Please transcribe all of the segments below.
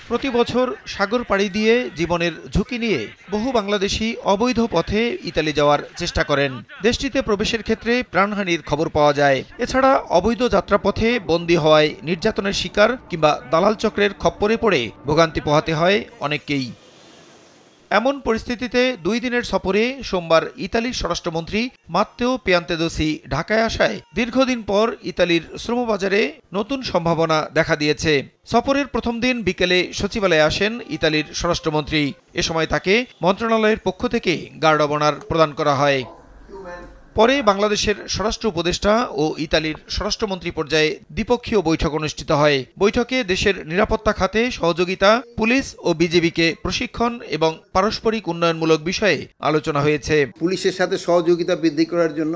প্রতি বছর সাগর পাড়ি দিয়ে জীবনের ঝুঁকি নিয়ে বহু বাংলাদেশি অবৈধ পথে ইতালি যাওয়ার চেষ্টা করেন। দেশটিতে প্রবেশের ক্ষেত্রে প্রাণহানির খবর পাওয়া যায়। এছাড়া অবৈধ যাত্রাপথে বন্দী হওয়ায় নির্যাতনের শিকার কিংবা দালাল চক্রের খপ্পরে পড়ে ভোগান্তি পোহাতে হয় অনেককেই। এমন পরিস্থিতিতে 2 দিনের সফরে সোমবার ইতালির স্বরাষ্ট্রমন্ত্রী মাত্তেও পিয়ান্তেদোসি ঢাকায় আসায় দীর্ঘদিন পর ইতালির শ্রমবাজারে নতুন সম্ভাবনা দেখা দিয়েছে। সফরের প্রথম দিন বিকেলে সচিবালয়ে আসেন ইতালির স্বরাষ্ট্রমন্ত্রী। এ সময় তাকে মন্ত্রণালয়ের পক্ষ থেকে গার্ড অব অনার প্রদান করা হয়। পরে বাংলাদেশের স্বরাষ্ট্র উপদেষ্টা ও ইতালির স্বরাষ্ট্রমন্ত্রী পর্যায়ে দ্বিপক্ষীয় বৈঠক অনুষ্ঠিত হয়। বৈঠকে দেশের নিরাপত্তা খাতে সহযোগিতা, পুলিশ ও বিজিবিকে প্রশিক্ষণ এবং পারস্পরিক উন্নয়নমূলক বিষয়ে আলোচনা হয়েছে। পুলিশের সাথে সহযোগিতা বৃদ্ধি করার জন্য,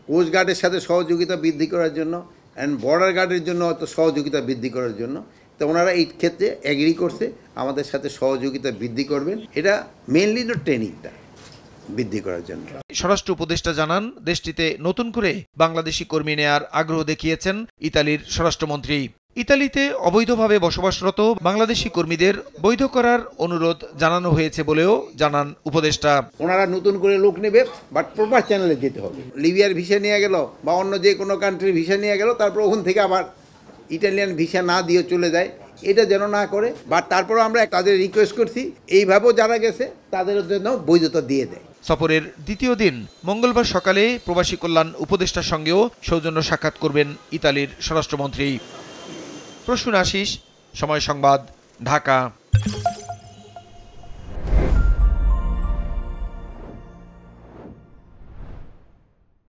কোস্ট গার্ডের সাথে সহযোগিতা বৃদ্ধি করার জন্য অ্যান্ড বর্ডার গার্ডের জন্য হয়তো সহযোগিতা বৃদ্ধি করার জন্য তো ওনারা এই ক্ষেত্রে এগ্রি করছে আমাদের সাথে সহযোগিতা বৃদ্ধি করবেন। এটা মেইনলি ট্রেনিংটা বৃদ্ধি করার জন্য। স্বরাষ্ট্র উপদেষ্টা জানান, দেশটিতে নতুন করে বাংলাদেশি কর্মী নেয়ার আগ্রহ দেখিয়েছেন ইতালির স্বরাষ্ট্রমন্ত্রী। ইতালিতে অবৈধভাবে বসবাসরত বাংলাদেশি কর্মীদের বৈধ করার অনুরোধ জানানো হয়েছে বলেও জানান উপদেষ্টা। ওনারা নতুন করে লোক নেবে, বাট প্রপার চ্যানেলে যেতে হবে। লিবিয়ার ভিসা নিয়ে গেল বা অন্য যে কোনো কান্ট্রির ভিসা নিয়ে গেল, তারপর ওখান থেকে আবার ইটালিয়ান ভিসা না দিয়ে চলে যায়, এটা যেন না করে। বাট তারপর আমরা তাদের রিকোয়েস্ট করছি এইভাবেও যারা গেছে তাদের জন্য বৈধতা দিয়ে দেয়। সফরের দ্বিতীয় দিন মঙ্গলবার সকালে প্রবাসী কল্যাণ উপদেষ্টার সঙ্গেও সৌজন্য সাক্ষাৎ করবেন ইতালির স্বরাষ্ট্রমন্ত্রী। প্রসূন আশিস, সময় সংবাদ, ঢাকা।